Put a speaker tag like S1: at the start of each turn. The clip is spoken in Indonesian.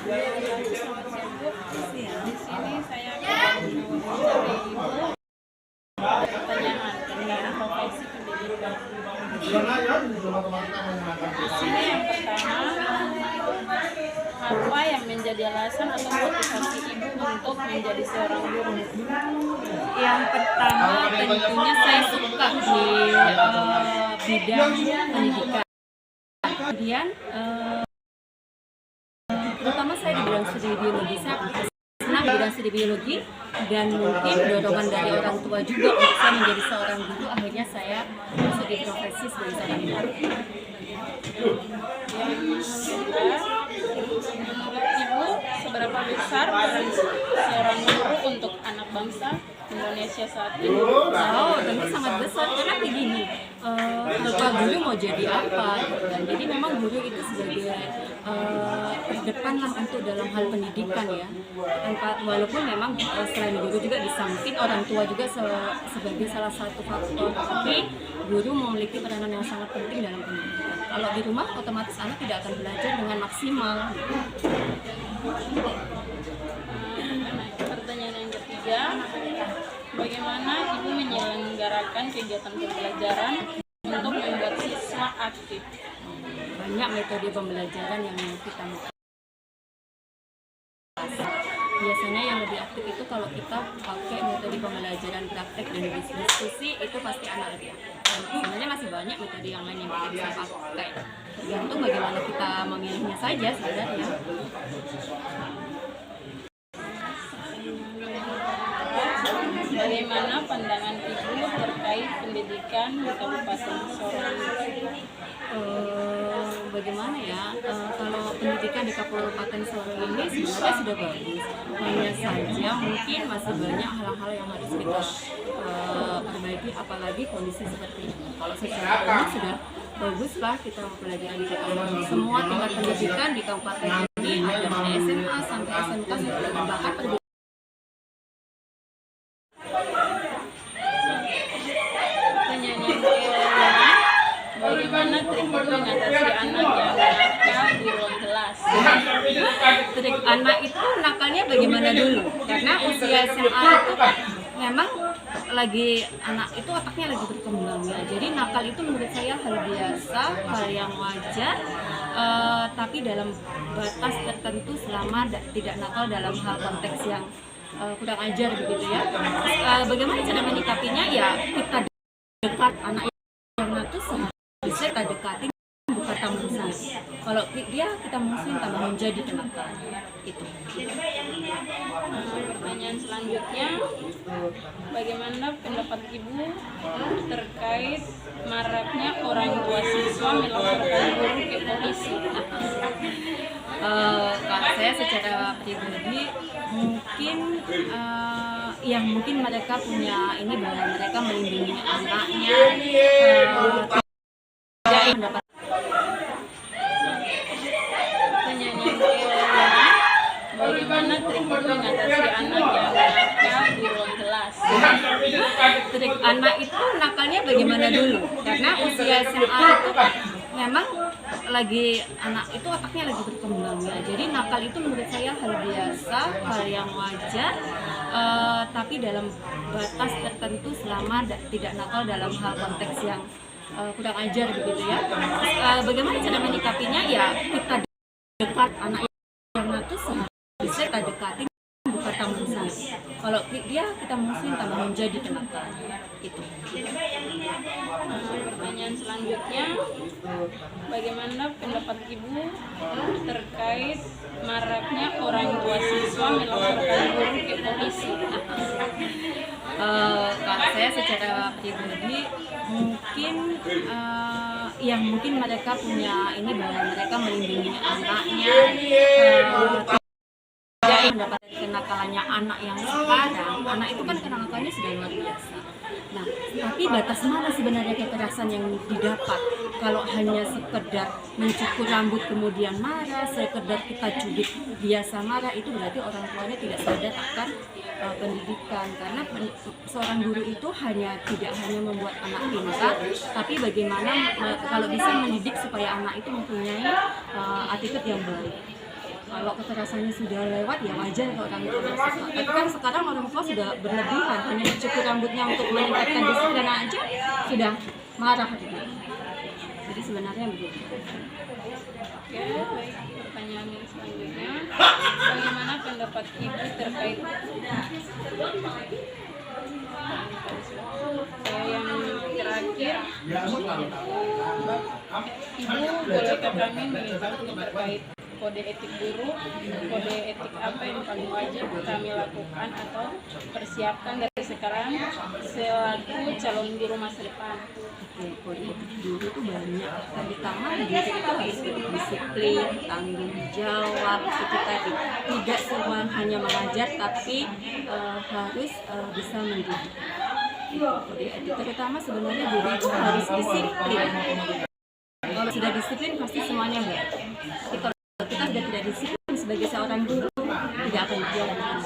S1: Di sini saya akan mencari ibu pertanyaan tentang profesi pendidikan. Di sini yang pertama, apa yang menjadi alasan atau motivasi ibu untuk menjadi seorang guru?
S2: Yang pertama tentunya saya suka di bidang pendidikan. Kemudian terutama saya di bidang studi biologi. Saya senang di bidang studi biologi dan mungkin dorongan dari orang tua juga untuk saya menjadi seorang guru. Akhirnya saya masuk di profesi sebagai seorang guru.
S1: Menurut ibu, seberapa besar peran seorang guru untuk anak bangsa Indonesia saat ini?
S2: Oh, tentu sangat besar karena begini, Bapak guru mau jadi apa? Dan jadi memang guru itu sebagai terdepan lah untuk dalam hal pendidikan ya. Walaupun memang selain guru juga di samping orang tua juga sebagai salah satu faktor, tapi guru memiliki peranan yang sangat penting dalam pendidikan. Kalau di rumah otomatis anak tidak akan belajar dengan maksimal.
S1: Pertanyaan yang ketiga, bagaimana ibu menyelenggarakan kegiatan pembelajaran untuk membuat siswa aktif?
S2: Banyak metode pembelajaran yang kita lakukan. Biasanya yang lebih aktif itu kalau kita pakai metode pembelajaran praktek dan diskusi, itu pasti anak lebih aktif. Dan sebenarnya masih banyak metode yang lain yang kita bisa pakai. Tergantung bagaimana kita memilihnya saja sebenarnya.
S1: Bagaimana pandangan ibu terkait pendidikan di Kabupaten Sorong?
S2: Bagaimana ya, kalau pendidikan di Kabupaten Sorong ini sebenarnya sudah bagus. Hanya saja mungkin masih banyak hal-hal yang harus kita perbaiki, apalagi kondisi seperti ini. Kalau secara umum sudah baguslah kita pelajaran di Kabupaten. Semua tingkat pendidikan di kabupaten ini ada dari SMA sampai SMK sudah bahkan
S1: Bagaimana trik ibu mengatasi anak yang nakal di ruang kelas?
S2: trik anak itu nakalnya bagaimana dulu? Karena usia SMA itu memang lagi anak itu otaknya lagi berkembang ya. Jadi nakal itu menurut saya hal biasa, hal yang wajar, tapi dalam batas tertentu selama tidak nakal dalam hal konteks yang kurang ajar begitu ya. Bagaimana cara menyikapinya ya, kita dekat anak yang nakal bisa kita dekatin, bukan tambah musuh. Kalau dia kita musuhin tambah menjadi kenakal. Itu.
S1: Pertanyaan selanjutnya, bagaimana pendapat ibu terkait maraknya orang tua siswa melaporkan guru ke polisi?
S2: Kalau saya secara pribadi mungkin yang mungkin mereka punya ini bahwa mereka melindungi anaknya tidak mendapat.
S1: Pertanyaan yang kelima, bagaimana trik ibu mengatasi anak yang nakal di ruang kelas?
S2: Trik anak itu nakalnya bagaimana dulu? Karena usia SMA itu memang lagi anak itu otaknya lagi berkembang ya. Jadi nakal itu menurut saya hal biasa, hal yang wajar, tapi dalam batas tertentu selama tidak nakal dalam hal konteks yang kurang ajar begitu ya. Bagaimana cara menyikapinya ya, kita dekat anak yang nakal bisa kita dekatin, bukan tambah musuh. Kalau dia kita musuhin tambah menjadi kenakal. Itu.
S1: Pertanyaan selanjutnya, bagaimana pendapat ibu terkait maraknya orang tua siswa melaporkan guru ke polisi?
S2: Kalau saya secara pribadi mungkin yang mungkin mereka punya ini bahwa mereka melindungi anaknya tidak mendapat kenakalannya anak yang sekarang. Anak itu kan kenakalannya sudah luar biasa. Nah, tapi batas mana sebenarnya kekerasan yang didapat? Kalau hanya sekedar mencukur rambut kemudian marah, sekedar kita cubit biasa marah, itu berarti orang tuanya tidak sadar akan pendidikan. Karena seorang guru itu tidak hanya membuat anak pintar, tapi bagaimana kalau bisa mendidik supaya anak itu mempunyai attitude yang baik. kalau kekerasannya sudah lewat ya wajar kalau orang tua suka. Tapi kan sekarang orang tua sudah berlebihan, hanya dicukur rambutnya untuk meningkatkan disiplin aja sudah marah gitu. Jadi sebenarnya begitu.
S1: Oke, baik. Pertanyaan yang selanjutnya, bagaimana pendapat ibu terkait yang terakhir? Ibu bolehkah kami minta terkait kode etik guru, kode etik apa yang paling wajib kami lakukan atau persiapkan dari sekarang selaku calon guru masa depan?
S2: Oke, kode etik guru itu banyak. Pertama, guru itu harus berdisiplin, tanggung jawab, itu tadi. Tidak semua hanya mengajar, tapi harus bisa mendidik. Kode etik terutama sebenarnya guru itu harus disiplin. Kalau sudah disiplin pasti semuanya baik. Tapi kalau kita sudah tidak disiplin sebagai seorang guru, tidak akan berjalan.